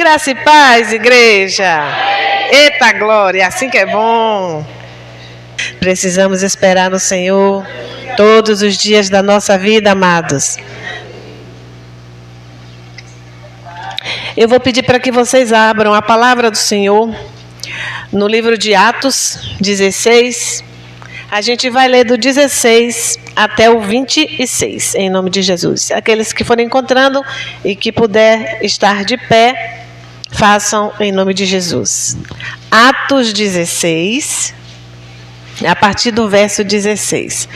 Graça e paz, igreja. Eita glória, assim que é bom. Precisamos esperar no Senhor todos os dias da nossa vida, amados. Eu vou pedir para que vocês abram a palavra do Senhor no livro de Atos 16. A gente vai ler do 16 até o 26, em nome de Jesus. Aqueles que forem encontrando e que puder estar de pé, façam em nome de Jesus. Atos 16, a partir do verso 16.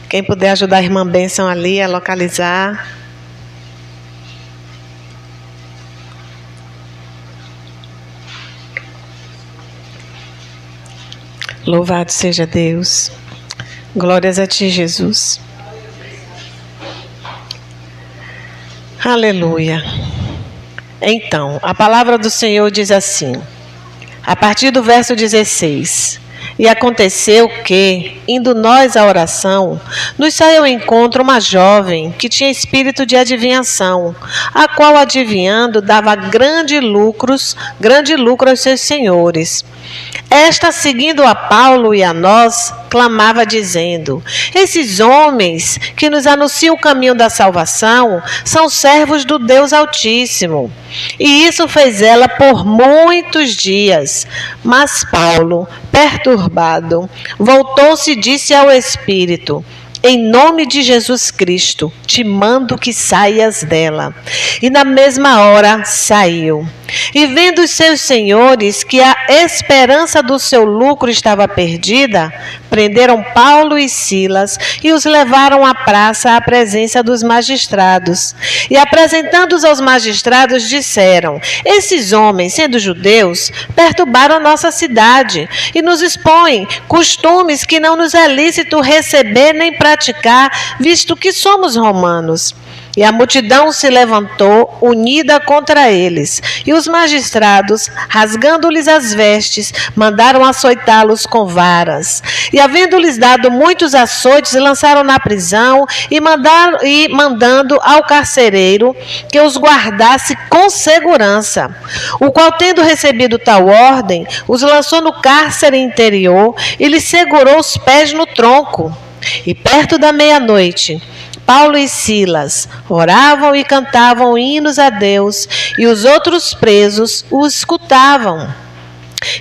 Quem puder ajudar a irmã Bênção ali a localizar. Louvado seja Deus. Glórias a ti, Jesus. Aleluia. Então, a palavra do Senhor diz assim, a partir do verso 16. E aconteceu que, indo nós à oração, nos saiu ao encontro uma jovem que tinha espírito de adivinhação, a qual, adivinhando, dava grande lucro aos seus senhores. Esta, seguindo a Paulo e a nós, clamava dizendo: esses homens que nos anunciam o caminho da salvação são servos do Deus Altíssimo. E isso fez ela por muitos dias. Mas Paulo, perturbado, voltou-se e disse ao Espírito: em nome de Jesus Cristo, te mando que saias dela. E na mesma hora saiu. E vendo os seus senhores que a esperança do seu lucro estava perdida, prenderam Paulo e Silas e os levaram à praça à presença dos magistrados. E apresentando-os aos magistrados, disseram: esses homens, sendo judeus, perturbaram a nossa cidade e nos expõem costumes que não nos é lícito receber nem praticar, visto que somos romanos. E a multidão se levantou, unida contra eles. E os magistrados, rasgando-lhes as vestes, mandaram açoitá-los com varas. E havendo-lhes dado muitos açoites, lançaram na prisão e mandando ao carcereiro que os guardasse com segurança. O qual, tendo recebido tal ordem, os lançou no cárcere interior e lhes segurou os pés no tronco. E perto da meia-noite, Paulo e Silas oravam e cantavam hinos a Deus, e os outros presos os escutavam.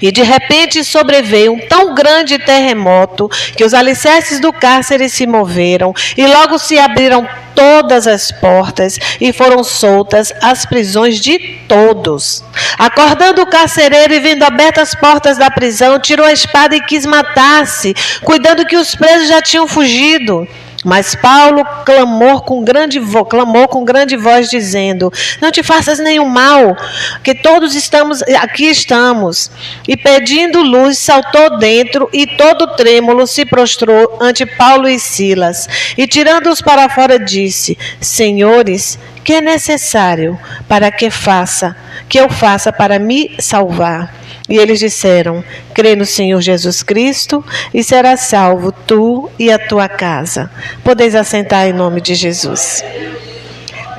E de repente sobreveio um tão grande terremoto que os alicerces do cárcere se moveram, e logo se abriram todas as portas e foram soltas as prisões de todos. Acordando o carcereiro e vendo abertas as portas da prisão, tirou a espada e quis matar-se, cuidando que os presos já tinham fugido. Mas Paulo clamou com grande voz, dizendo: não te faças nenhum mal, que todos aqui estamos. E pedindo luz, saltou dentro e todo trêmulo se prostrou ante Paulo e Silas. E tirando-os para fora, disse: senhores, que é necessário para que eu faça para me salvar? E eles disseram: crê no Senhor Jesus Cristo e serás salvo tu e a tua casa. Podeis assentar em nome de Jesus.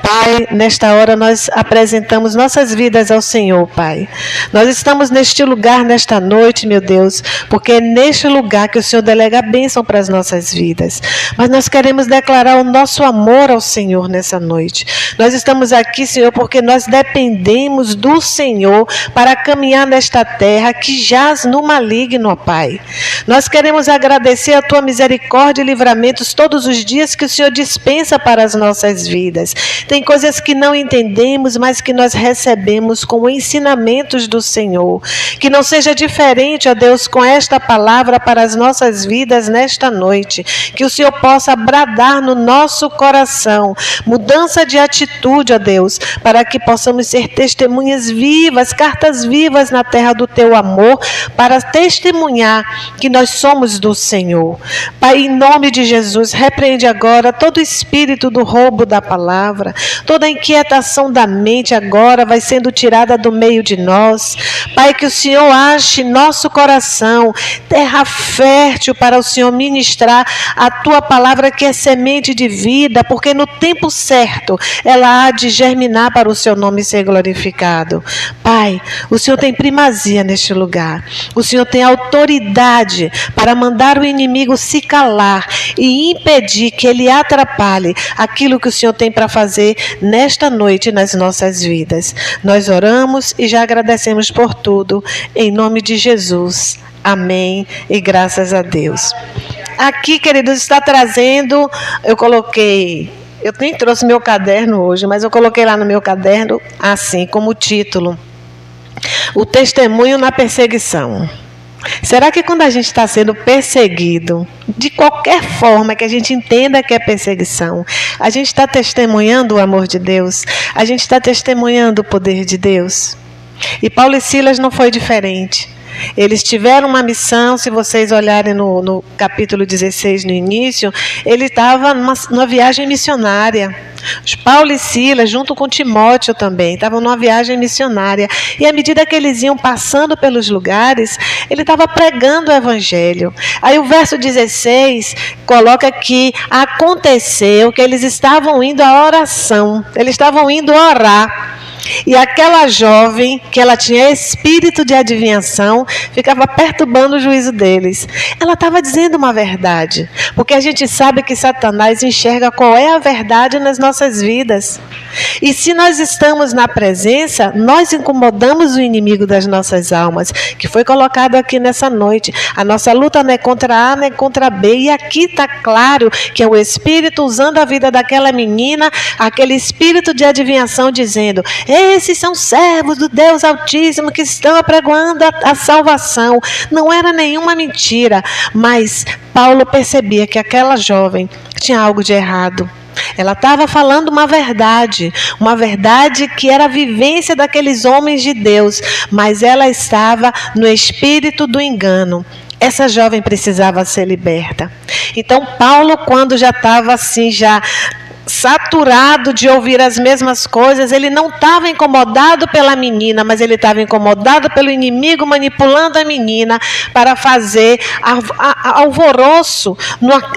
Pai, nesta hora nós apresentamos nossas vidas ao Senhor, Pai. Nós estamos neste lugar, nesta noite, meu Deus, porque é neste lugar que o Senhor delega a bênção para as nossas vidas. Mas nós queremos declarar o nosso amor ao Senhor nessa noite. Nós estamos aqui, Senhor, porque nós dependemos do Senhor para caminhar nesta terra que jaz no maligno, ó Pai. Nós queremos agradecer a Tua misericórdia e livramentos todos os dias que o Senhor dispensa para as nossas vidas. Tem coisas que não entendemos, mas que nós recebemos como ensinamentos do Senhor. Que não seja diferente, ó Deus, com esta palavra para as nossas vidas nesta noite. Que o Senhor possa bradar no nosso coração mudança de atitude, ó Deus, para que possamos ser testemunhas vivas, cartas vivas na terra do Teu amor, para testemunhar que nós somos do Senhor. Pai, em nome de Jesus, repreende agora todo espírito do roubo da palavra. Toda inquietação da mente agora vai sendo tirada do meio de nós. Pai, que o Senhor ache nosso coração terra fértil para o Senhor ministrar a tua palavra, que é semente de vida, porque no tempo certo ela há de germinar para o seu nome ser glorificado. Pai, o Senhor tem primazia neste lugar. O Senhor tem autoridade para mandar o inimigo se calar e impedir que ele atrapalhe aquilo que o Senhor tem para fazer nesta noite nas nossas vidas. Nós oramos e já agradecemos por tudo, em nome de Jesus. Amém e graças a Deus. Aqui, queridos, está trazendo, eu nem trouxe meu caderno hoje, mas eu coloquei lá no meu caderno, assim, como título: o testemunho na perseguição. Será que quando a gente está sendo perseguido, de qualquer forma que a gente entenda que é perseguição, a gente está testemunhando o amor de Deus? A gente está testemunhando o poder de Deus? E Paulo e Silas não foi diferente. Eles tiveram uma missão. Se vocês olharem no capítulo 16, no início, ele estava numa viagem missionária. Os Paulo e Silas, junto com Timóteo também, estavam numa viagem missionária. E à medida que eles iam passando pelos lugares, ele estava pregando o evangelho. Aí o verso 16 coloca que aconteceu que eles estavam indo à oração. Eles estavam indo orar. E aquela jovem, que ela tinha espírito de adivinhação, ficava perturbando o juízo deles. Ela estava dizendo uma verdade, porque a gente sabe que Satanás enxerga qual é a verdade nas nossas vidas. E se nós estamos na presença, nós incomodamos o inimigo das nossas almas, que foi colocado aqui nessa noite. A nossa luta não é contra A, não é contra B. E aqui está claro que é o Espírito usando a vida daquela menina, aquele espírito de adivinhação, dizendo: esses são servos do Deus Altíssimo que estão apregoando a salvação. Não era nenhuma mentira, mas Paulo percebia que aquela jovem tinha algo de errado. Ela estava falando uma verdade que era a vivência daqueles homens de Deus, mas ela estava no espírito do engano. Essa jovem precisava ser liberta. Então Paulo, quando já estava assim, já saturado de ouvir as mesmas coisas, ele não estava incomodado pela menina, mas ele estava incomodado pelo inimigo manipulando a menina para fazer alvoroço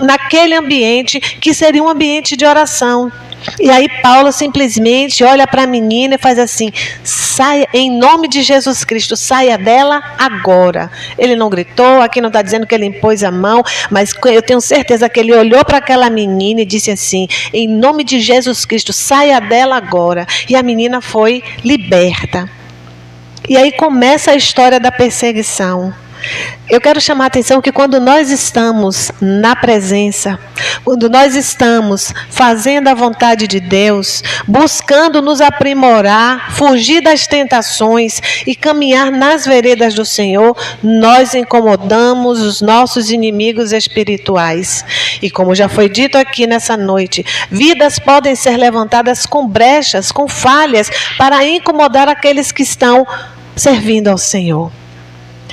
naquele ambiente que seria um ambiente de oração. E aí Paulo simplesmente olha para a menina e faz assim: saia, em nome de Jesus Cristo, saia dela agora. Ele não gritou, aqui não está dizendo que ele impôs a mão, mas eu tenho certeza que ele olhou para aquela menina e disse assim: em nome de Jesus Cristo, saia dela agora. E a menina foi liberta. E aí começa a história da perseguição. Eu quero chamar a atenção que quando nós estamos na presença, quando nós estamos fazendo a vontade de Deus, buscando nos aprimorar, fugir das tentações e caminhar nas veredas do Senhor, nós incomodamos os nossos inimigos espirituais. E como já foi dito aqui nessa noite, vidas podem ser levantadas com brechas, com falhas, para incomodar aqueles que estão servindo ao Senhor.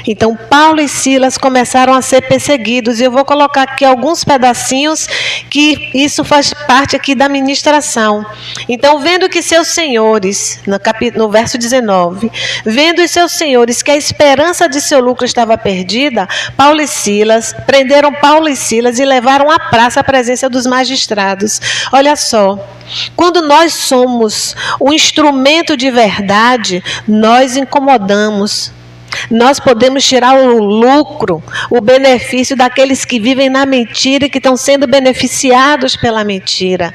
Então Paulo e Silas começaram a ser perseguidos, e eu vou colocar aqui alguns pedacinhos que isso faz parte aqui da ministração. Então, vendo que seus senhores, no verso 19, vendo os seus senhores que a esperança de seu lucro estava perdida, Paulo e Silas prenderam Paulo e Silas e levaram à praça à presença dos magistrados. Olha só, quando nós somos um instrumento de verdade, nós incomodamos. Nós podemos tirar o lucro, o benefício daqueles que vivem na mentira e que estão sendo beneficiados pela mentira.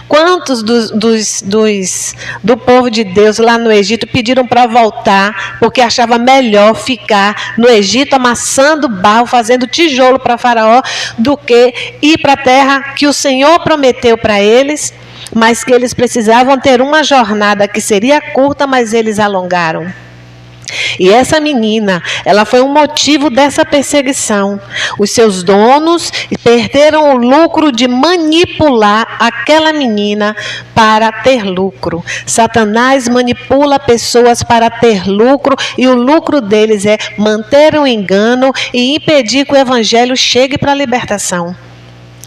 Quantos do povo de Deus lá no Egito pediram para voltar porque achava melhor ficar no Egito amassando barro, fazendo tijolo para Faraó, do que ir para a terra que o Senhor prometeu para eles, mas que eles precisavam ter uma jornada que seria curta, mas eles alongaram. E essa menina, ela foi um motivo dessa perseguição. Os seus donos perderam o lucro de manipular aquela menina para ter lucro. Satanás manipula pessoas para ter lucro, e o lucro deles é manter o engano e impedir que o evangelho chegue para a libertação.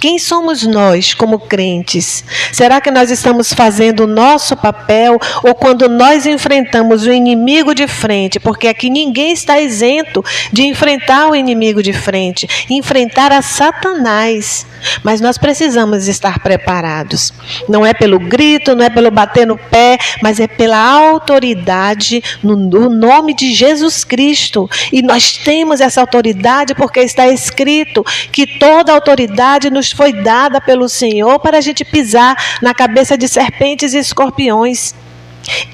Quem somos nós como crentes? Será que nós estamos fazendo o nosso papel? Ou quando nós enfrentamos o inimigo de frente, porque aqui ninguém está isento de enfrentar o inimigo de frente, enfrentar a Satanás. Mas nós precisamos estar preparados. Não é pelo grito, não é pelo bater no pé, mas é pela autoridade no nome de Jesus Cristo. E nós temos essa autoridade porque está escrito que toda autoridade nos foi dada pelo Senhor para a gente pisar na cabeça de serpentes e escorpiões.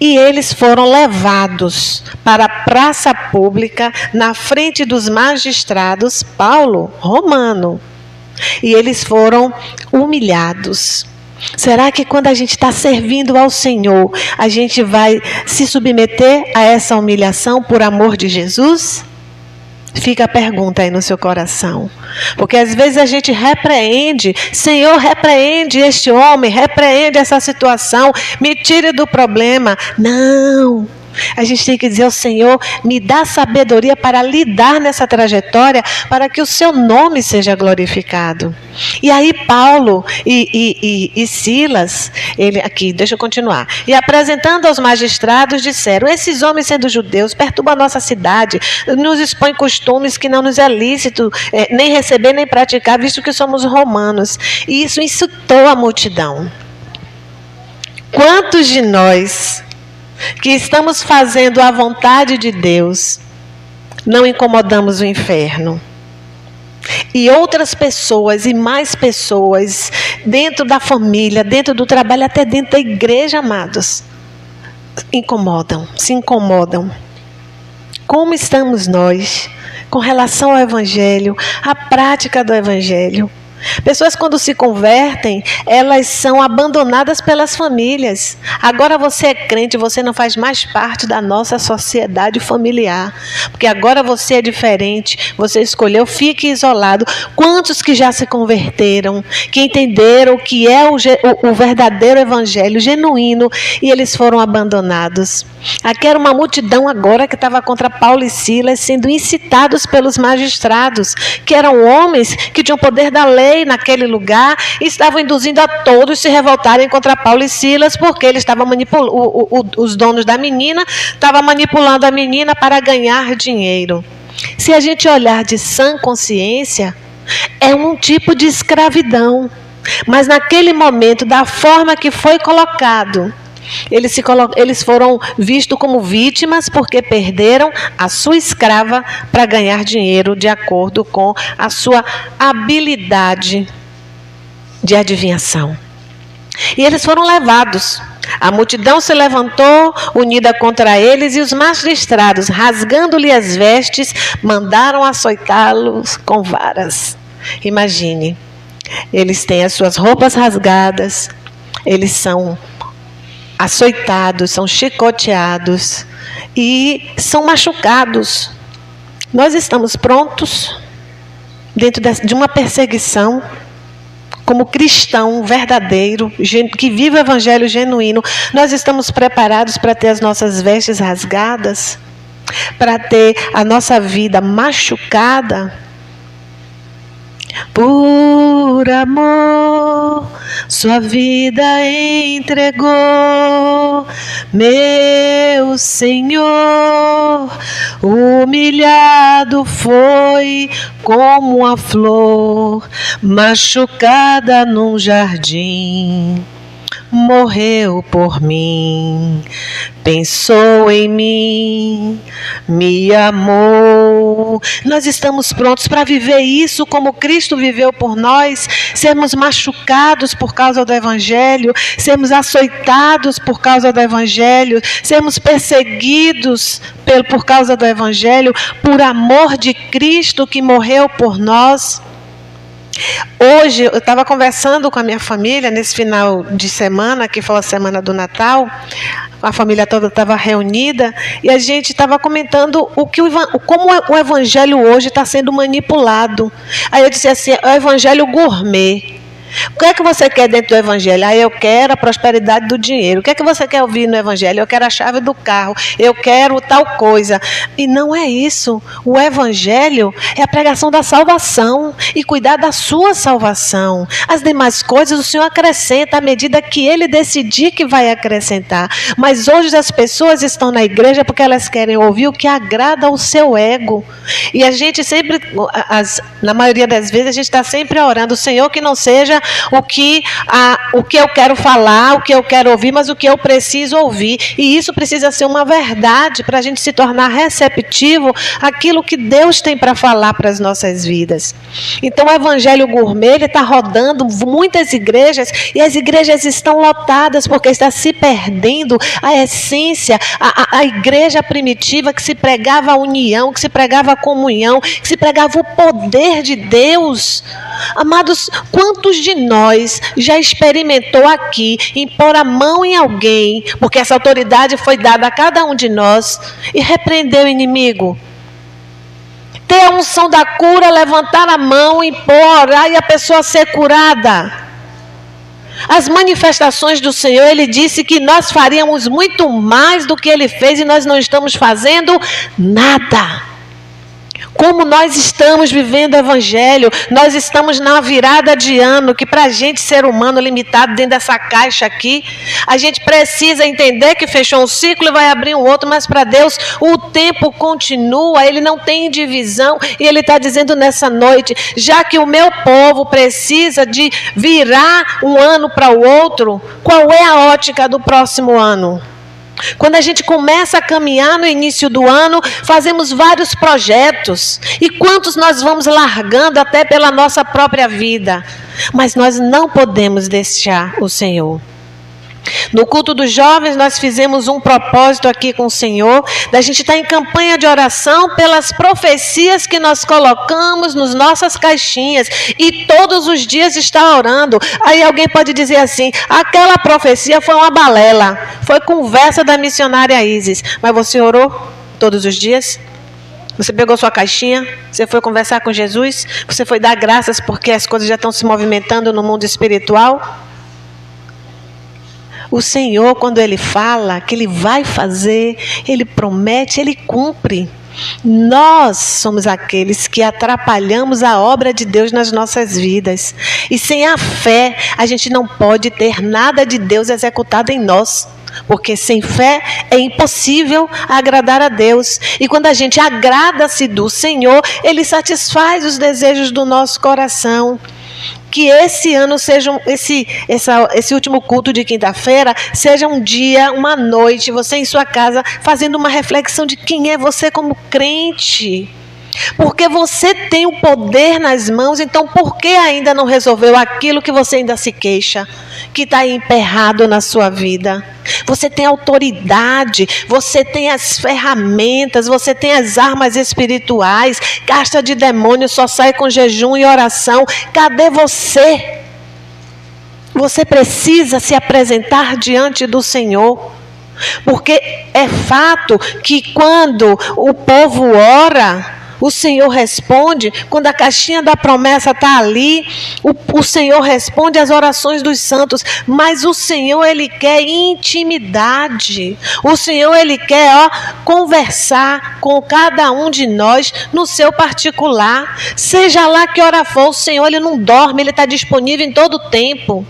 E eles foram levados para a praça pública, na frente dos magistrados, Paulo, romano. E eles foram humilhados. Será que quando a gente está servindo ao Senhor, a gente vai se submeter a essa humilhação por amor de Jesus? Fica a pergunta aí no seu coração. Porque às vezes a gente repreende, Senhor, repreende este homem, repreende essa situação, me tire do problema. Não. A gente tem que dizer ao Senhor, me dá sabedoria para lidar nessa trajetória, para que o seu nome seja glorificado. E aí Paulo e Silas, deixa eu continuar. E apresentando aos magistrados, disseram: esses homens, sendo judeus, perturbam a nossa cidade, nos expõem costumes que não nos é lícito nem receber nem praticar, visto que somos romanos. E isso incitou a multidão. Quantos de nós que estamos fazendo a vontade de Deus não incomodamos o inferno? E outras pessoas e mais pessoas dentro da família, dentro do trabalho, até dentro da igreja, amados, se incomodam. Como estamos nós com relação ao Evangelho, à prática do Evangelho? Pessoas, quando se convertem, elas são abandonadas pelas famílias. Agora você é crente, você não faz mais parte da nossa sociedade familiar, porque agora você é diferente, você escolheu, fique isolado. Quantos que já se converteram, que entenderam o que é o verdadeiro evangelho genuíno, e eles foram abandonados. Aqui era uma multidão agora que estava contra Paulo e Silas, sendo incitados pelos magistrados, que eram homens que tinham poder da lei naquele lugar, e estavam induzindo a todos se revoltarem contra Paulo e Silas, porque eles estavam manipulando, os donos da menina estavam manipulando a menina para ganhar dinheiro. Se a gente olhar de sã consciência, é um tipo de escravidão, mas naquele momento, da forma que foi colocado, eles foram vistos como vítimas porque perderam a sua escrava para ganhar dinheiro de acordo com a sua habilidade de adivinhação. E eles foram levados. A multidão se levantou, unida contra eles, e os magistrados, rasgando-lhe as vestes, mandaram açoitá-los com varas. Imagine, eles têm as suas roupas rasgadas, eles são açoitados, são chicoteados e são machucados. Nós estamos prontos dentro de uma perseguição, como cristão verdadeiro, que vive o evangelho genuíno. Nós estamos preparados para ter as nossas vestes rasgadas, para ter a nossa vida machucada? Por amor, sua vida entregou, meu Senhor. Humilhado foi como a flor machucada num jardim. Morreu por mim, pensou em mim, me amou. Nós estamos prontos para viver isso como Cristo viveu por nós, sermos machucados por causa do Evangelho, sermos açoitados por causa do Evangelho, sermos perseguidos por causa do Evangelho, por amor de Cristo que morreu por nós. Hoje eu estava conversando com a minha família nesse final de semana, que foi a semana do Natal. A família toda estava reunida e a gente estava comentando como o evangelho hoje está sendo manipulado. Aí eu disse assim, é o evangelho gourmet. O que é que você quer dentro do evangelho? Eu quero a prosperidade do dinheiro. O que é que você quer ouvir no evangelho? Eu quero a chave do carro. Eu quero tal coisa. E não é isso. O evangelho é a pregação da salvação e cuidar da sua salvação. As demais coisas o Senhor acrescenta à medida que Ele decidir que vai acrescentar. Mas hoje as pessoas estão na igreja porque elas querem ouvir o que agrada ao seu ego. E a gente sempre, na maioria das vezes, a gente está sempre orando, Senhor, que não seja o que eu quero falar, o que eu quero ouvir, mas o que eu preciso ouvir. E isso precisa ser uma verdade para a gente se tornar receptivo àquilo que Deus tem para falar para as nossas vidas. Então o evangelho gourmet está rodando muitas igrejas e as igrejas estão lotadas porque está se perdendo a essência, a igreja primitiva que se pregava a união, que se pregava a comunhão, que se pregava o poder de Deus. Amados, quantos de nós já experimentou aqui impor a mão em alguém, porque essa autoridade foi dada a cada um de nós, e repreender o inimigo? Ter a unção da cura, levantar a mão, impor, orar e a pessoa ser curada. As manifestações do Senhor, Ele disse que nós faríamos muito mais do que Ele fez e nós não estamos fazendo nada. Como nós estamos vivendo o evangelho, nós estamos na virada de ano, que para a gente, ser humano limitado dentro dessa caixa aqui, a gente precisa entender que fechou um ciclo e vai abrir um outro, mas para Deus o tempo continua, Ele não tem divisão, e Ele está dizendo nessa noite, já que o meu povo precisa de virar um ano para o outro, qual é a ótica do próximo ano? Quando a gente começa a caminhar no início do ano, fazemos vários projetos. E quantos nós vamos largando até pela nossa própria vida. Mas nós não podemos deixar o Senhor. No culto dos jovens, nós fizemos um propósito aqui com o Senhor, da gente estar em campanha de oração pelas profecias que nós colocamos nas nossas caixinhas, e todos os dias está orando. Aí alguém pode dizer assim, aquela profecia foi uma balela, foi conversa da missionária Isis, mas você orou todos os dias? Você pegou sua caixinha, você foi conversar com Jesus, você foi dar graças porque as coisas já estão se movimentando no mundo espiritual? O Senhor, quando Ele fala que Ele vai fazer, Ele promete, Ele cumpre. Nós somos aqueles que atrapalhamos a obra de Deus nas nossas vidas. E sem a fé, a gente não pode ter nada de Deus executado em nós. Porque sem fé é impossível agradar a Deus. E quando a gente agrada-se do Senhor, Ele satisfaz os desejos do nosso coração. Que esse ano seja, esse último culto de quinta-feira, seja um dia, uma noite, você em sua casa, fazendo uma reflexão de quem é você como crente. Porque você tem o poder nas mãos, então por que ainda não resolveu aquilo que você ainda se queixa, que está emperrado na sua vida? Você tem autoridade, você tem as ferramentas, você tem as armas espirituais, casta de demônio só sai com jejum e oração. Cadê você? Você precisa se apresentar diante do Senhor, porque é fato que quando o povo ora, o Senhor responde. Quando a caixinha da promessa está ali, o Senhor responde às orações dos santos. Mas o Senhor, Ele quer intimidade. O Senhor, Ele quer conversar com cada um de nós no seu particular. Seja lá que hora for, o Senhor, Ele não dorme, Ele está disponível em todo o tempo.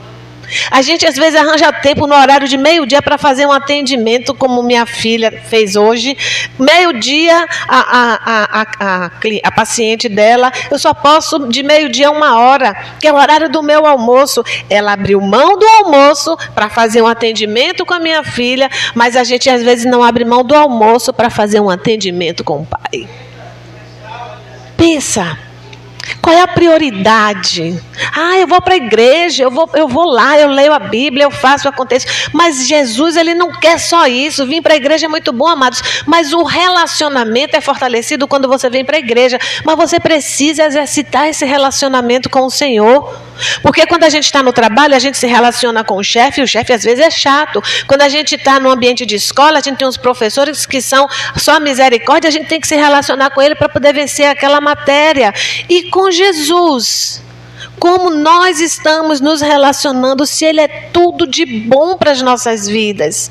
A gente às vezes arranja tempo no horário de meio-dia para fazer um atendimento, como minha filha fez hoje. Meio-dia, a paciente dela, eu só posso de meio-dia a 1h, que é o horário do meu almoço. Ela abriu mão do almoço para fazer um atendimento com a minha filha, mas a gente às vezes não abre mão do almoço para fazer um atendimento com o pai. Pensa. Qual é a prioridade? Eu vou para a igreja, eu vou lá, eu leio a Bíblia, eu faço, aconteço. Mas Jesus, Ele não quer só isso. Vir para a igreja é muito bom, amados. Mas o relacionamento é fortalecido quando você vem para a igreja. Mas você precisa exercitar esse relacionamento com o Senhor. Porque quando a gente está no trabalho, a gente se relaciona com o chefe, e o chefe às vezes é chato. Quando a gente está no ambiente de escola, a gente tem uns professores que são só misericórdia, a gente tem que se relacionar com ele para poder vencer aquela matéria. E com Jesus, Como nós estamos nos relacionando, se Ele é tudo de bom para as nossas vidas.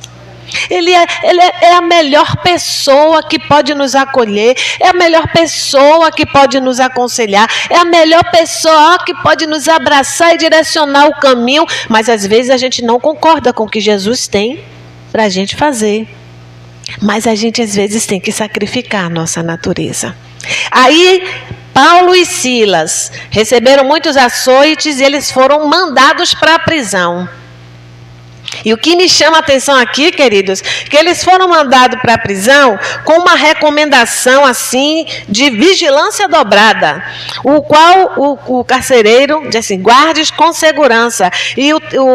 Ele é a melhor pessoa que pode nos acolher, é a melhor pessoa que pode nos aconselhar, é a melhor pessoa que pode nos abraçar e direcionar o caminho, mas às vezes a gente não concorda com o que Jesus tem para a gente fazer. Mas a gente às vezes tem que sacrificar a nossa natureza. Aí Paulo e Silas receberam muitos açoites e eles foram mandados para a prisão. E o que me chama a atenção aqui, queridos, que eles foram mandados para a prisão com uma recomendação assim de vigilância dobrada, o qual o carcereiro disse assim: guardes com segurança. E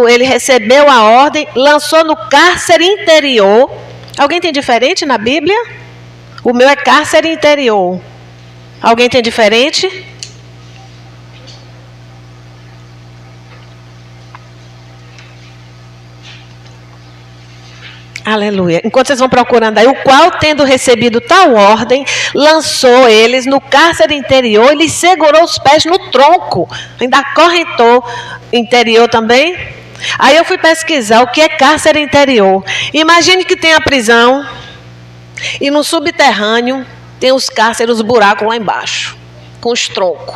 ele recebeu a ordem, lançou no cárcere interior. Alguém tem diferente na Bíblia? O meu é cárcere interior. Alguém tem diferente? Aleluia. Enquanto vocês vão procurando aí, o qual, tendo recebido tal ordem, lançou eles no cárcere interior e lhes segurou os pés no tronco. Ainda acorrentou interior também. Aí eu fui pesquisar o que é cárcere interior. Imagine que tem a prisão e no subterrâneo tem os cárceres, os buracos lá embaixo, com os troncos.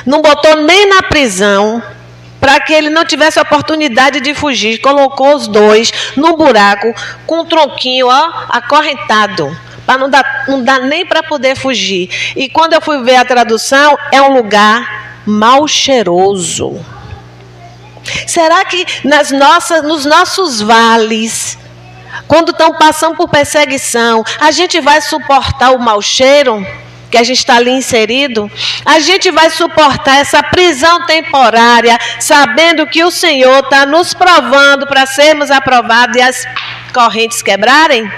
Não botou nem na prisão para que ele não tivesse a oportunidade de fugir. Colocou os dois num buraco com um tronquinho acorrentado, para não dar nem para poder fugir. E quando eu fui ver a tradução, é um lugar mal cheiroso. Será que nos nossos vales, quando estão passando por perseguição, a gente vai suportar o mau cheiro que a gente está ali inserido? A gente vai suportar essa prisão temporária, sabendo que o Senhor está nos provando para sermos aprovados e as correntes quebrarem?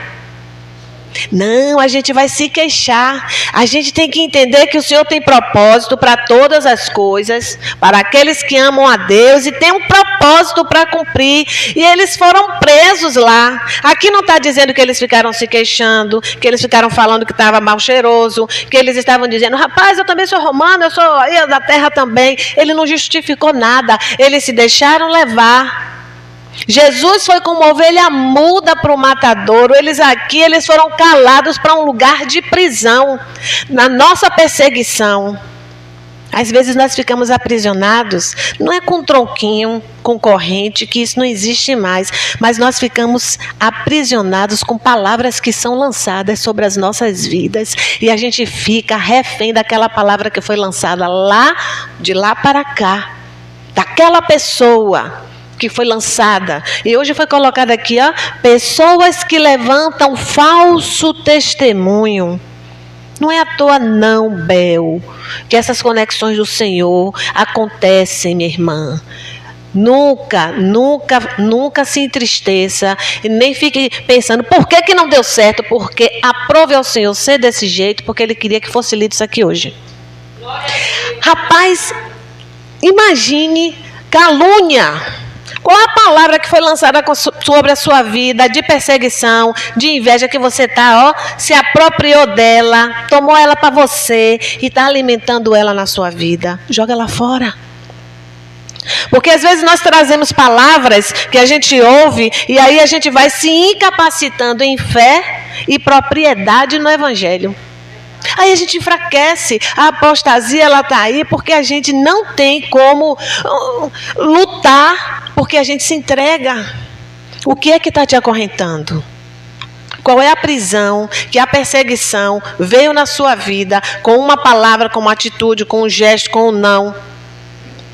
Não, a gente vai se queixar. A gente tem que entender que o Senhor tem propósito para todas as coisas, para aqueles que amam a Deus, e tem um propósito para cumprir. E eles foram presos lá. Aqui não está dizendo que eles ficaram se queixando, que eles ficaram falando que estava mal cheiroso, que eles estavam dizendo: rapaz, eu também sou romano, eu sou aí da terra também. Ele não justificou nada. Eles se deixaram levar. Jesus foi como ovelha muda para o matadouro. Eles foram calados para um lugar de prisão. Na nossa perseguição, às vezes nós ficamos aprisionados, não é com tronquinho, com corrente, que isso não existe mais, mas nós ficamos aprisionados com palavras que são lançadas sobre as nossas vidas, e a gente fica refém daquela palavra que foi lançada de lá para cá, daquela pessoa que foi lançada. E hoje foi colocado aqui, pessoas que levantam falso testemunho. Não é à toa não, Bel, que essas conexões do Senhor acontecem, minha irmã. Nunca se entristeça e nem fique pensando por que não deu certo, porque aprove ao Senhor ser desse jeito, porque Ele queria que fosse lido isso aqui hoje. Rapaz, imagine calúnia. Qual a palavra que foi lançada sobre a sua vida, de perseguição, de inveja, que você se apropriou dela, tomou ela para você e está alimentando ela na sua vida? Joga ela fora. Porque às vezes nós trazemos palavras que a gente ouve e aí a gente vai se incapacitando em fé e propriedade no Evangelho. Aí a gente enfraquece. A apostasia, ela está aí porque a gente não tem como lutar, porque a gente se entrega. O que é que está te acorrentando? Qual é a prisão que a perseguição veio na sua vida com uma palavra, com uma atitude, com um gesto, com um não?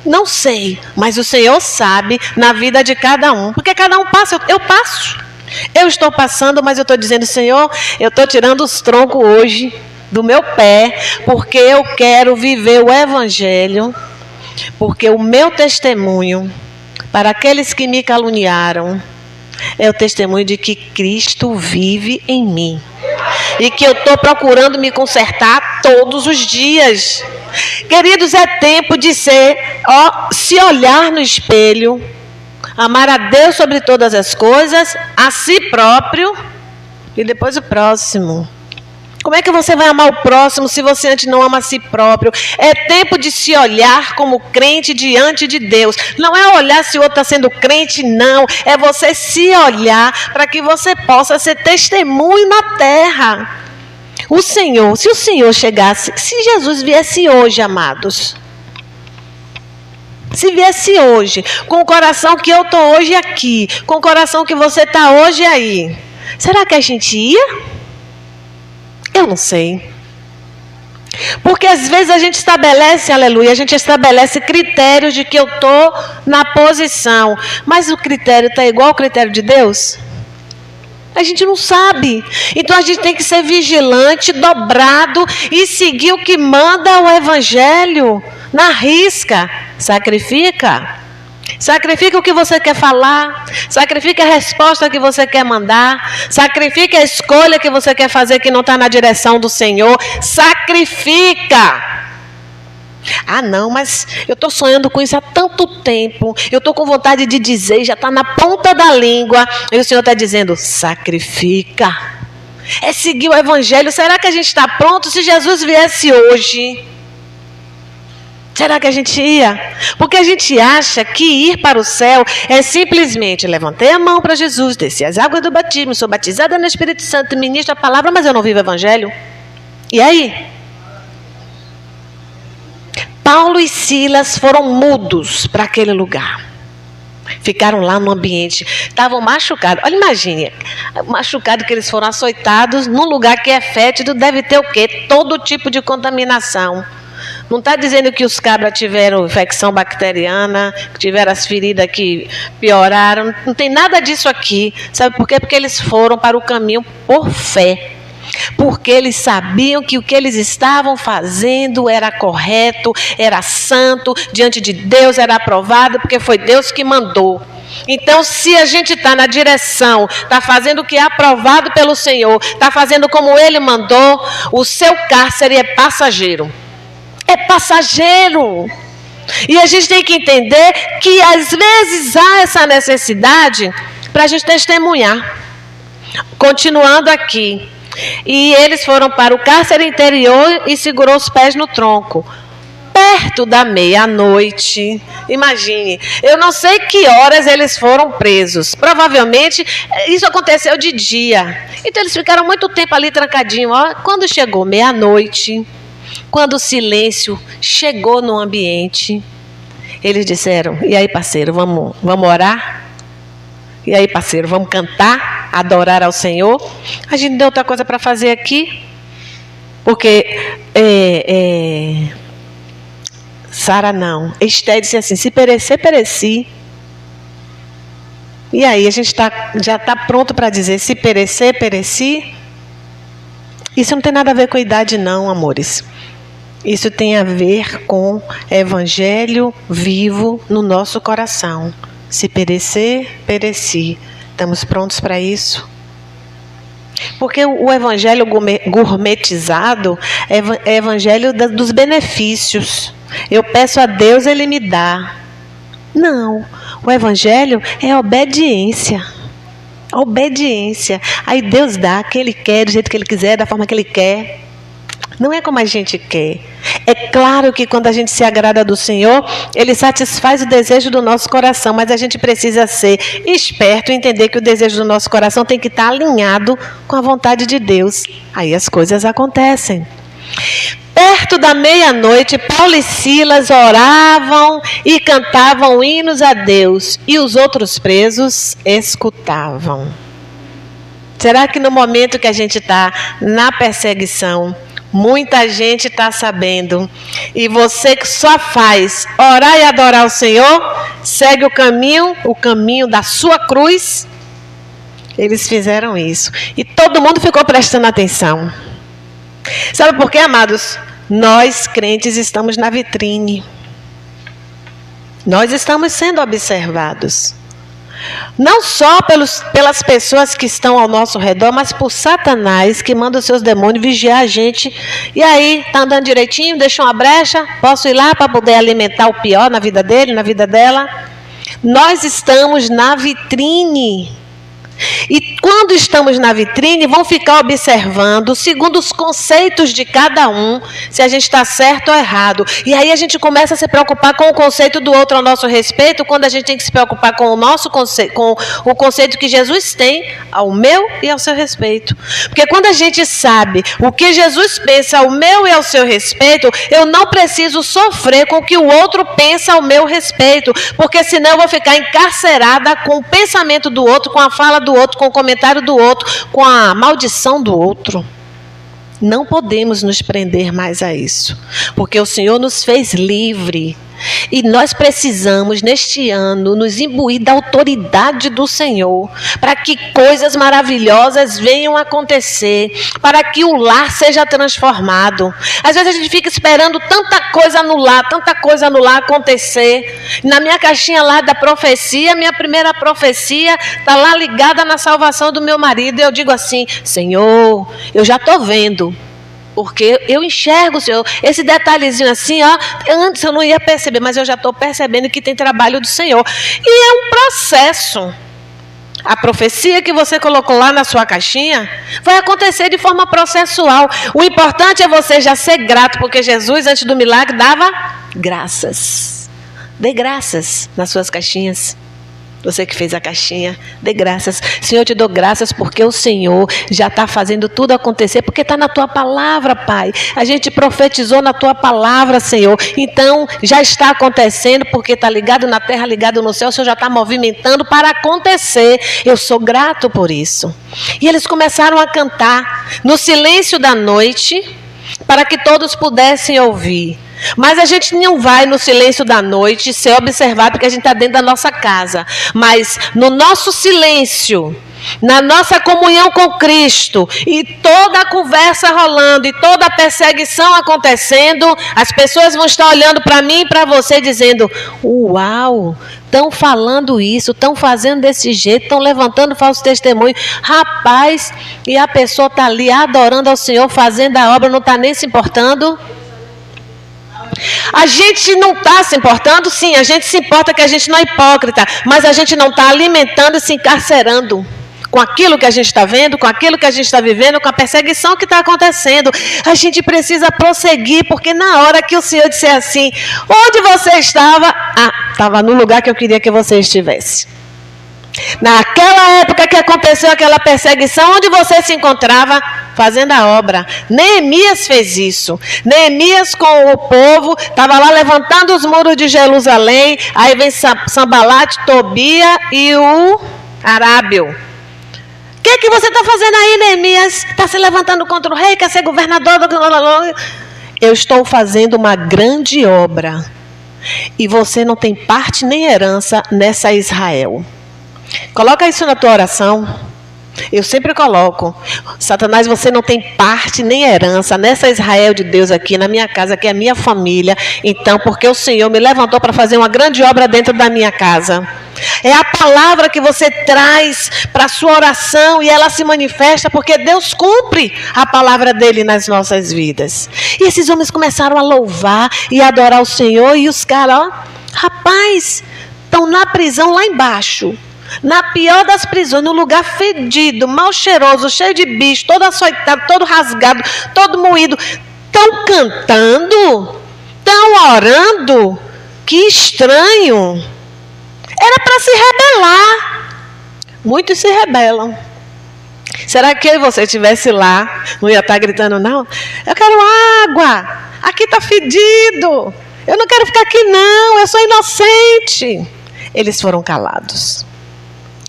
Não sei, mas o Senhor sabe na vida de cada um, porque cada um passa, eu passo. Eu estou passando, mas eu estou dizendo: Senhor, eu estou tirando os troncos hoje do meu pé, porque eu quero viver o Evangelho, porque o meu testemunho para aqueles que me caluniaram é o testemunho de que Cristo vive em mim e que eu estou procurando me consertar todos os dias. Queridos, é tempo de se olhar no espelho, amar a Deus sobre todas as coisas, a si próprio e depois o próximo. Como é que você vai amar o próximo se você antes não ama a si próprio? É tempo de se olhar como crente diante de Deus. Não é olhar se o outro está sendo crente, não. É você se olhar para que você possa ser testemunho na terra. O Senhor, se o Senhor chegasse, se Jesus viesse hoje, amados, se viesse hoje, com o coração que eu estou hoje aqui, com o coração que você está hoje aí, será que a gente ia? Eu não sei. Porque às vezes a gente estabelece, aleluia, a gente estabelece critérios de que eu estou na posição, mas o critério está igual ao critério de Deus? A gente não sabe. Então a gente tem que ser vigilante, dobrado e seguir o que manda o Evangelho na risca. Sacrifica. Sacrifica o que você quer falar. Sacrifica a resposta que você quer mandar. Sacrifica a escolha que você quer fazer que não está na direção do Senhor. Sacrifica. Ah, não, mas eu estou sonhando com isso há tanto tempo. Eu estou com vontade de dizer, já está na ponta da língua. E o Senhor está dizendo, sacrifica. É seguir o Evangelho. Será que a gente está pronto se Jesus viesse hoje? Será que a gente ia? Porque a gente acha que ir para o céu é simplesmente levantei a mão para Jesus, desci as águas do batismo, sou batizada no Espírito Santo, ministro a palavra, mas eu não vivo o Evangelho. E aí? Paulo e Silas foram mudos para aquele lugar. Ficaram lá no ambiente, estavam machucados. Olha, imagine, machucado que eles foram açoitados num lugar que é fétido, deve ter o quê? Todo tipo de contaminação. Não está dizendo que os cabras tiveram infecção bacteriana, que tiveram as feridas que pioraram. Não tem nada disso aqui. Sabe por quê? Porque eles foram para o caminho por fé. Porque eles sabiam que o que eles estavam fazendo era correto, era santo, diante de Deus era aprovado, porque foi Deus que mandou. Então, se a gente está na direção, está fazendo o que é aprovado pelo Senhor, está fazendo como Ele mandou, o seu cárcere é passageiro. É passageiro. E a gente tem que entender que às vezes há essa necessidade para a gente testemunhar. Continuando aqui. E eles foram para o cárcere interior e segurou os pés no tronco. Perto da meia-noite. Imagine, eu não sei que horas eles foram presos. Provavelmente isso aconteceu de dia. Então eles ficaram muito tempo ali trancadinhos. Quando chegou meia-noite, quando o silêncio chegou no ambiente, eles disseram, e aí parceiro, vamos orar? E aí parceiro, vamos cantar, adorar ao Senhor? A gente não tem outra coisa para fazer aqui? Porque Sara não. Esté disse assim, se perecer, pereci. E aí a gente já está pronto para dizer, se perecer, pereci? Isso não tem nada a ver com a idade não, amores. Isso tem a ver com Evangelho vivo no nosso coração. Se perecer, pereci. Estamos prontos para isso? Porque o Evangelho gourmetizado é Evangelho dos benefícios. Eu peço a Deus, Ele me dá. Não, o Evangelho é obediência. Obediência. Aí Deus dá o que Ele quer, do jeito que Ele quiser, da forma que Ele quer. Não é como a gente quer. É claro que quando a gente se agrada do Senhor, Ele satisfaz o desejo do nosso coração, mas a gente precisa ser esperto e entender que o desejo do nosso coração tem que estar alinhado com a vontade de Deus. Aí as coisas acontecem. Perto da meia-noite, Paulo e Silas oravam e cantavam hinos a Deus, e os outros presos escutavam. Será que no momento que a gente está na perseguição, muita gente está sabendo, e você que só faz orar e adorar o Senhor, segue o caminho da sua cruz? Eles fizeram isso. E todo mundo ficou prestando atenção. Sabe por quê, amados? Nós, crentes, estamos na vitrine. Nós estamos sendo observados. Não só pelas pessoas que estão ao nosso redor, mas por Satanás, que manda os seus demônios vigiar a gente. E aí, está andando direitinho, deixou uma brecha, posso ir lá para poder alimentar o pior na vida dele, na vida dela? Nós estamos na vitrine. E quando estamos na vitrine, vão ficar observando, segundo os conceitos de cada um, se a gente está certo ou errado. E aí a gente começa a se preocupar com o conceito do outro ao nosso respeito, quando a gente tem que se preocupar com o nosso conceito, com o conceito que Jesus tem ao meu e ao seu respeito. Porque quando a gente sabe o que Jesus pensa ao meu e ao seu respeito, eu não preciso sofrer com o que o outro pensa ao meu respeito, porque senão eu vou ficar encarcerada com o pensamento do outro, com a fala do outro, com o comentário do outro, com a maldição do outro. Não podemos nos prender mais a isso, porque o Senhor nos fez livre. E nós precisamos, neste ano, nos imbuir da autoridade do Senhor, para que coisas maravilhosas venham acontecer, para que o lar seja transformado. Às vezes a gente fica esperando tanta coisa no lar acontecer. Na minha caixinha lá da profecia, minha primeira profecia está lá ligada na salvação do meu marido. Eu digo assim: Senhor, eu já estou vendo. Porque eu enxergo, Senhor, esse detalhezinho assim, ó, antes eu não ia perceber, mas eu já estou percebendo que tem trabalho do Senhor. E é um processo. A profecia que você colocou lá na sua caixinha vai acontecer de forma processual. O importante é você já ser grato, porque Jesus, antes do milagre, dava graças. Dê graças nas suas caixinhas. Você que fez a caixinha, dê graças. Senhor, eu te dou graças porque o Senhor já está fazendo tudo acontecer, porque está na tua palavra, Pai. A gente profetizou na tua palavra, Senhor. Então, já está acontecendo, porque está ligado na terra, ligado no céu. O Senhor já está movimentando para acontecer. Eu sou grato por isso. E eles começaram a cantar no silêncio da noite, para que todos pudessem ouvir. Mas a gente não vai no silêncio da noite ser observado, porque a gente está dentro da nossa casa. Mas no nosso silêncio, na nossa comunhão com Cristo, e toda a conversa rolando, e toda a perseguição acontecendo, as pessoas vão estar olhando para mim e para você dizendo: uau, estão falando isso, estão fazendo desse jeito, estão levantando falso testemunho. Rapaz, e a pessoa está ali adorando ao Senhor, fazendo a obra, não está nem se importando. A gente não está se importando, sim, a gente se importa, que a gente não é hipócrita, mas a gente não está alimentando e se encarcerando com aquilo que a gente está vendo, com aquilo que a gente está vivendo, com a perseguição que está acontecendo. A gente precisa prosseguir, porque na hora que o Senhor disser assim: onde você estava? Estava no lugar que eu queria que você estivesse. Naquela época que aconteceu aquela perseguição, onde você se encontrava? Fazendo a obra. Neemias fez isso. Neemias com o povo estava lá levantando os muros de Jerusalém. Aí vem Sanbalate, Tobia e o Arábio. O que você está fazendo aí, Neemias? Está se levantando contra o rei, quer ser governador? Eu estou fazendo uma grande obra. E você não tem parte nem herança nessa Israel. Coloca isso na tua oração. Eu sempre coloco: Satanás, você não tem parte nem herança nessa Israel de Deus aqui, na minha casa, que é a minha família. Então, porque o Senhor me levantou para fazer uma grande obra dentro da minha casa. É a palavra que você traz para a sua oração, e ela se manifesta porque Deus cumpre a palavra dele nas nossas vidas. E esses homens começaram a louvar e adorar o Senhor, e os caras, ó, rapaz, estão na prisão lá embaixo. Na pior das prisões, num lugar fedido, mal cheiroso, cheio de bicho, todo açoitado, todo rasgado, todo moído. Estão cantando, estão orando. Que estranho. Era para se rebelar. Muitos se rebelam. Será que eu e você estivesse lá, não ia estar gritando: não, eu quero água, aqui está fedido, eu não quero ficar aqui não, eu sou inocente. Eles foram calados.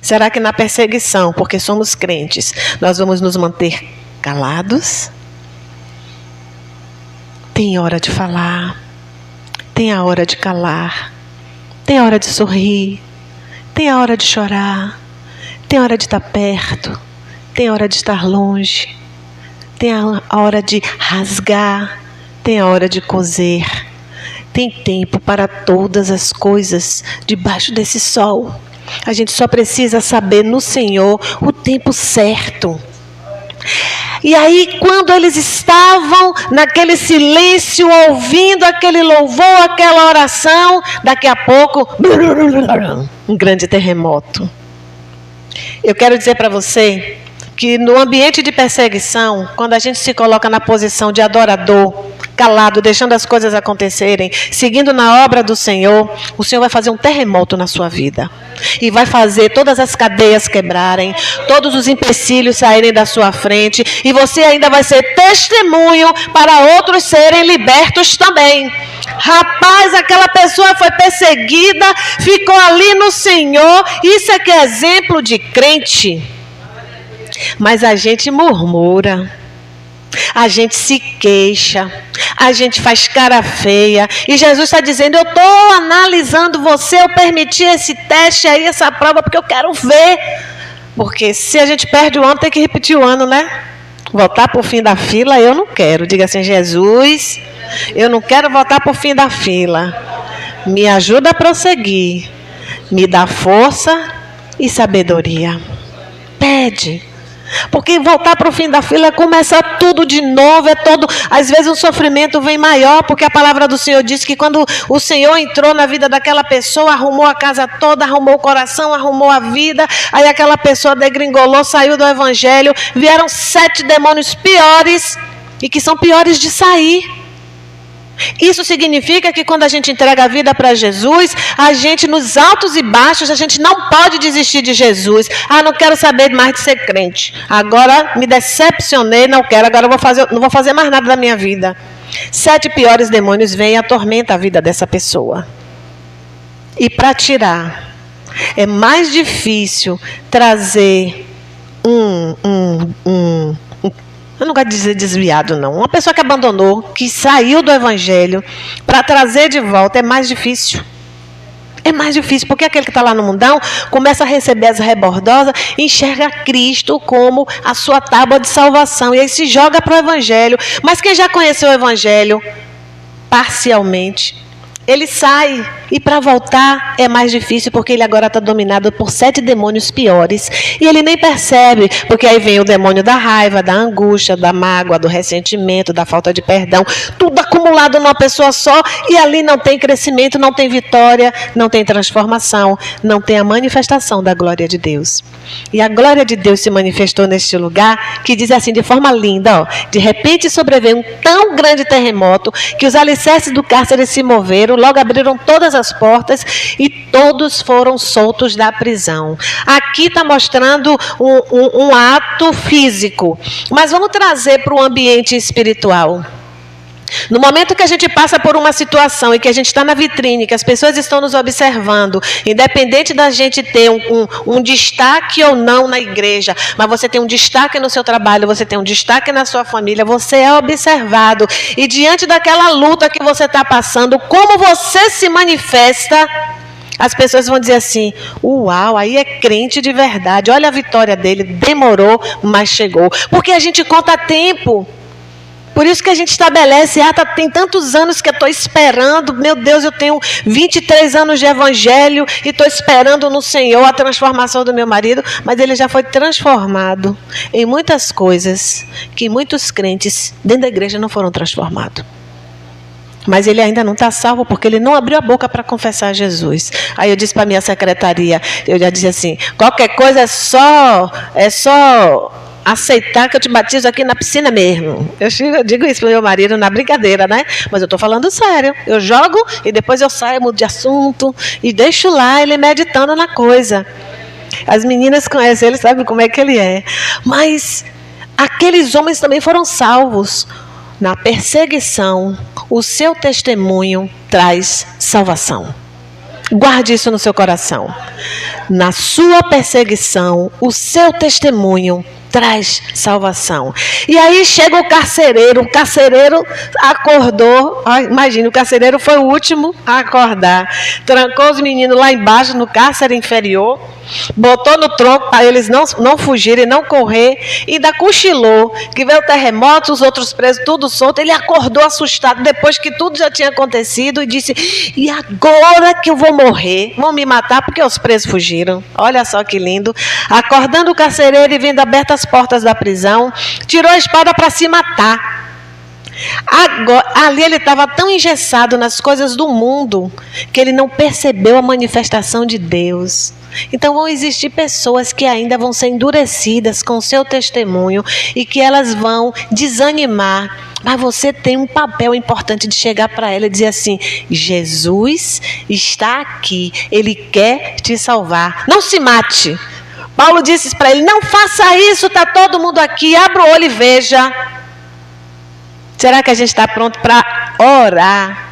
Será que na perseguição, porque somos crentes, nós vamos nos manter calados? Tem hora de falar, tem a hora de calar, tem a hora de sorrir, tem a hora de chorar, tem a hora de estar perto, tem a hora de estar longe, tem a hora de rasgar, tem a hora de coser. Tem tempo para todas as coisas debaixo desse sol. A gente só precisa saber no Senhor o tempo certo. E aí, quando eles estavam naquele silêncio, ouvindo aquele louvor, aquela oração, daqui a pouco, um grande terremoto. Eu quero dizer para você que no ambiente de perseguição, quando a gente se coloca na posição de adorador, calado, deixando as coisas acontecerem, seguindo na obra do Senhor, o Senhor vai fazer um terremoto na sua vida. E vai fazer todas as cadeias quebrarem, todos os empecilhos saírem da sua frente, e você ainda vai ser testemunho para outros serem libertos também. Rapaz, aquela pessoa foi perseguida, ficou ali no Senhor, isso é que é exemplo de crente. Mas a gente murmura, a gente se queixa, a gente faz cara feia. E Jesus está dizendo, eu estou analisando você, eu permiti esse teste aí, essa prova, porque eu quero ver. Porque se a gente perde o ano, tem que repetir o ano, né? Voltar para o fim da fila, eu não quero. Diga assim, Jesus, eu não quero voltar para o fim da fila. Me ajuda a prosseguir. Me dá força e sabedoria. Pede. Porque voltar para o fim da fila é começar tudo de novo, às vezes o sofrimento vem maior, porque a palavra do Senhor diz que quando o Senhor entrou na vida daquela pessoa, arrumou a casa toda, arrumou o coração, arrumou a vida, aí aquela pessoa degringolou, saiu do evangelho, vieram 7 demônios piores, e que são piores de sair. Isso significa que quando a gente entrega a vida para Jesus, a gente nos altos e baixos, a gente não pode desistir de Jesus. Ah, não quero saber mais de ser crente. Agora me decepcionei, não quero, agora não vou fazer mais nada da minha vida. 7 piores demônios vêm e atormentam a vida dessa pessoa. E para tirar, é mais difícil trazer eu não gosto de dizer desviado, não. Uma pessoa que abandonou, que saiu do evangelho, para trazer de volta é mais difícil. É mais difícil, porque aquele que está lá no mundão começa a receber as rebordosas e enxerga Cristo como a sua tábua de salvação. E aí se joga para o evangelho. Mas quem já conheceu o evangelho parcialmente, ele sai, e para voltar é mais difícil, porque ele agora está dominado por 7 demônios piores, e ele nem percebe, porque aí vem o demônio da raiva, da angústia, da mágoa, do ressentimento, da falta de perdão, tudo acumulado numa pessoa só, e ali não tem crescimento, não tem vitória, não tem transformação, não tem a manifestação da glória de Deus. E a glória de Deus se manifestou neste lugar, que diz assim, de forma linda, ó, de repente sobreveio um tão grande terremoto, que os alicerces do cárcere se moveram, logo abriram todas as portas e todos foram soltos da prisão. Aqui está mostrando um ato físico, mas vamos trazer para o ambiente espiritual. No momento que a gente passa por uma situação e que a gente está na vitrine, que as pessoas estão nos observando, independente da gente ter um destaque ou não na igreja, mas você tem um destaque no seu trabalho, você tem um destaque na sua família, você é observado. E diante daquela luta que você está passando, como você se manifesta, as pessoas vão dizer assim, uau, aí é crente de verdade, olha a vitória dele, demorou, mas chegou. Porque a gente conta tempo. Por isso que a gente estabelece, tem tantos anos que eu estou esperando, meu Deus, eu tenho 23 anos de evangelho e estou esperando no Senhor a transformação do meu marido, mas ele já foi transformado em muitas coisas que muitos crentes dentro da igreja não foram transformados. Mas ele ainda não está salvo porque ele não abriu a boca para confessar Jesus. Aí eu disse para a minha secretaria, eu já disse assim, qualquer coisa é só aceitar que eu te batizo aqui na piscina mesmo. Eu digo isso para o meu marido na brincadeira, né? Mas eu estou falando sério. Eu jogo e depois eu saio, mudo de assunto e deixo lá ele meditando na coisa. As meninas conhecem ele, sabem como é que ele é. Mas aqueles homens também foram salvos. Na perseguição, o seu testemunho traz salvação. Guarde isso no seu coração. Na sua perseguição, o seu testemunho traz salvação. E aí chega o carcereiro acordou, imagina, o carcereiro foi o último a acordar, trancou os meninos lá embaixo no cárcere inferior, botou no tronco para eles não fugirem, não correr, e ainda cochilou, que veio o terremoto, os outros presos tudo solto, ele acordou assustado, depois que tudo já tinha acontecido, e disse, e agora que eu vou morrer, vão me matar porque os presos fugiram. Olha só que lindo, acordando o carcereiro e vendo abertas as portas da prisão, tirou a espada para se matar. Agora, ali ele estava tão engessado nas coisas do mundo que ele não percebeu a manifestação de Deus. Então vão existir pessoas que ainda vão ser endurecidas com o seu testemunho e que elas vão desanimar. Mas você tem um papel importante de chegar para ela e dizer assim: Jesus está aqui, Ele quer te salvar. Não se mate. Paulo disse para ele: não faça isso, está todo mundo aqui, abra o olho e veja. Será que a gente está pronto para orar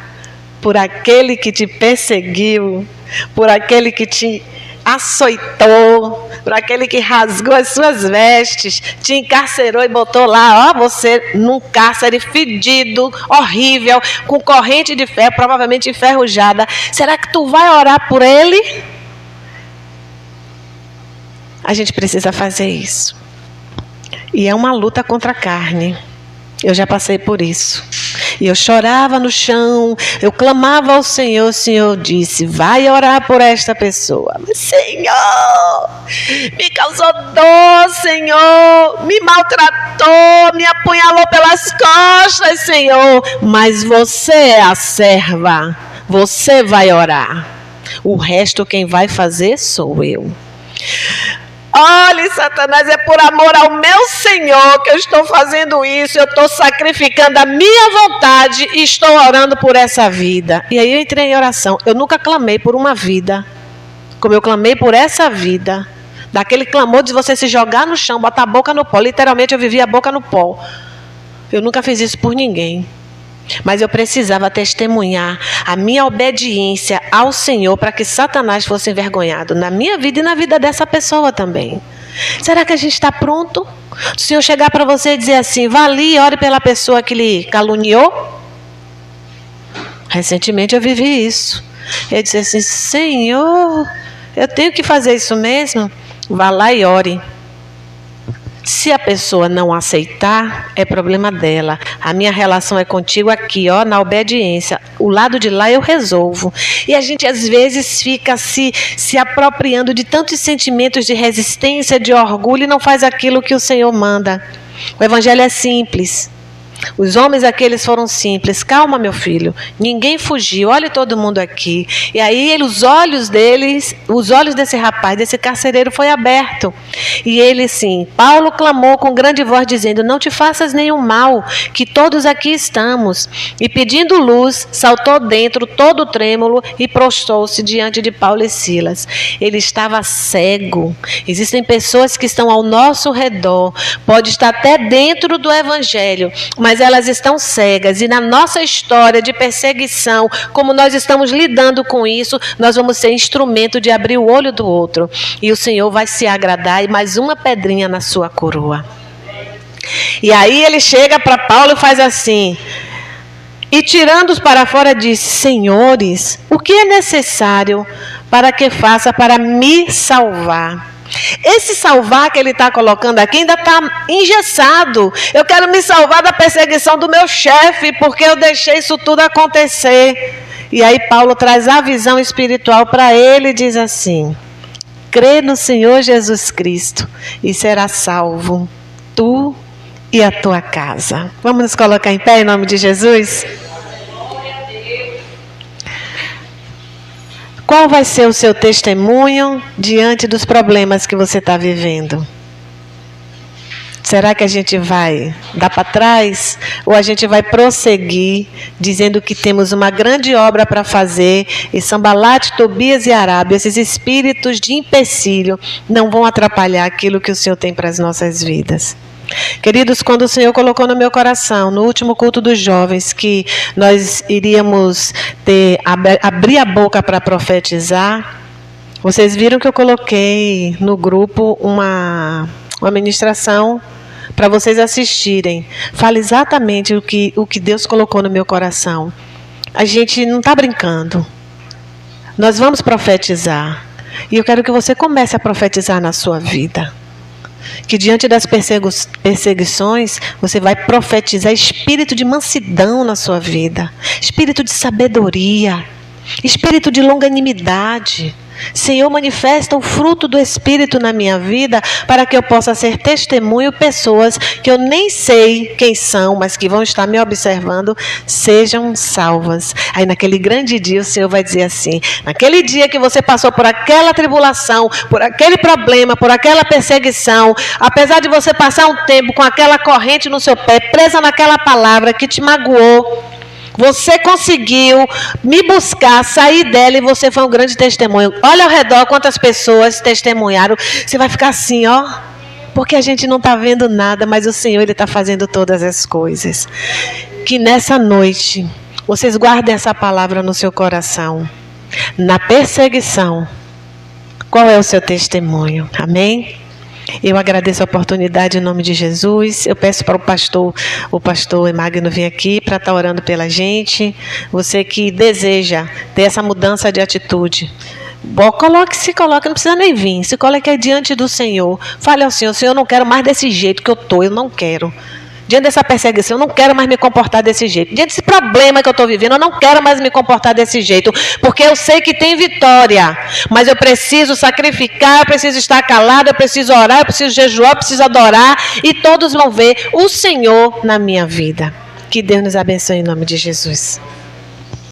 por aquele que te perseguiu, por aquele que te açoitou, por aquele que rasgou as suas vestes, te encarcerou e botou lá, você num cárcere fedido, horrível, com corrente de ferro, provavelmente enferrujada? Será que tu vai orar por ele? A gente precisa fazer isso. E é uma luta contra a carne. Eu já passei por isso. E eu chorava no chão, eu clamava ao Senhor, o Senhor disse: vai orar por esta pessoa. Mas, Senhor, me causou dor, Senhor, me maltratou, me apunhalou pelas costas, Senhor. Mas você é a serva, você vai orar. O resto quem vai fazer sou eu. Olha, Satanás, é por amor ao meu Senhor que eu estou fazendo isso. Eu estou sacrificando a minha vontade e estou orando por essa vida. E aí eu entrei em oração. Eu nunca clamei por uma vida como eu clamei por essa vida. Daquele clamor de você se jogar no chão, botar a boca no pó. Literalmente eu vivia a boca no pó. Eu nunca fiz isso por ninguém. Mas eu precisava testemunhar a minha obediência ao Senhor para que Satanás fosse envergonhado na minha vida e na vida dessa pessoa também. Será que a gente está pronto? O Senhor chegar para você e dizer assim: vá ali e ore pela pessoa que lhe caluniou? Recentemente eu vivi isso. Eu disse assim: Senhor, eu tenho que fazer isso mesmo? Vá lá e ore. Se a pessoa não aceitar, é problema dela. A minha relação é contigo aqui, na obediência. O lado de lá eu resolvo. E a gente às vezes fica se apropriando de tantos sentimentos de resistência, de orgulho, e não faz aquilo que o Senhor manda. O evangelho é simples. Os homens aqueles foram simples. Calma, meu filho, ninguém fugiu, olha todo mundo aqui. E aí os olhos desse rapaz, desse carcereiro, foi aberto. E ele sim, Paulo clamou com grande voz dizendo: não te faças nenhum mal, que todos aqui estamos. E pedindo luz, saltou dentro todo trêmulo e prostrou-se diante de Paulo e Silas. Ele estava cego. Existem pessoas que estão ao nosso redor, pode estar até dentro do evangelho, mas elas estão cegas. E na nossa história de perseguição, como nós estamos lidando com isso, nós vamos ser instrumento de abrir o olho do outro. E o Senhor vai se agradar, e mais uma pedrinha na sua coroa. E aí ele chega para Paulo e faz assim, e tirando-os para fora disse: senhores, o que é necessário para que faça para me salvar? Esse salvar que ele está colocando aqui ainda está engessado. Eu quero me salvar da perseguição do meu chefe, porque eu deixei isso tudo acontecer. E aí Paulo traz a visão espiritual para ele e diz assim: crê no Senhor Jesus Cristo e será salvo, tu e a tua casa. Vamos nos colocar em pé em nome de Jesus? Qual vai ser o seu testemunho diante dos problemas que você está vivendo? Será que a gente vai dar para trás? Ou a gente vai prosseguir dizendo que temos uma grande obra para fazer e Sambalate, Tobias e Arábia, esses espíritos de empecilho, não vão atrapalhar aquilo que o Senhor tem para as nossas vidas? Queridos, quando o Senhor colocou no meu coração, no último culto dos jovens, que nós iríamos abrir a boca para profetizar, vocês viram que eu coloquei no grupo uma ministração para vocês assistirem. Fala exatamente o que Deus colocou no meu coração. A gente não está brincando. Nós vamos profetizar. E eu quero que você comece a profetizar na sua vida. Que diante das perseguições, você vai profetizar espírito de mansidão na sua vida, espírito de sabedoria, espírito de longanimidade. Senhor, manifesta o fruto do Espírito na minha vida para que eu possa ser testemunho, pessoas que eu nem sei quem são, mas que vão estar me observando, sejam salvas. Aí naquele grande dia o Senhor vai dizer assim, naquele dia que você passou por aquela tribulação, por aquele problema, por aquela perseguição, apesar de você passar um tempo com aquela corrente no seu pé, presa naquela palavra que te magoou, você conseguiu me buscar, sair dela e você foi um grande testemunho. Olha ao redor quantas pessoas testemunharam. Você vai ficar assim, ó. Porque a gente não está vendo nada, mas o Senhor Ele está fazendo todas as coisas. Que nessa noite, vocês guardem essa palavra no seu coração. Na perseguição, qual é o seu testemunho? Amém? Eu agradeço a oportunidade em nome de Jesus. Eu peço para o pastor Magno vir aqui para estar orando pela gente. Você que deseja ter essa mudança de atitude, se coloque, não precisa nem vir. Se coloque diante do Senhor. Fale ao Senhor, Senhor, eu não quero mais desse jeito que eu estou, eu não quero. Diante dessa perseguição, eu não quero mais me comportar desse jeito. Diante desse problema que eu estou vivendo, eu não quero mais me comportar desse jeito. Porque eu sei que tem vitória. Mas eu preciso sacrificar, eu preciso estar calado, eu preciso orar, eu preciso jejuar, eu preciso adorar. E todos vão ver o Senhor na minha vida. Que Deus nos abençoe em nome de Jesus.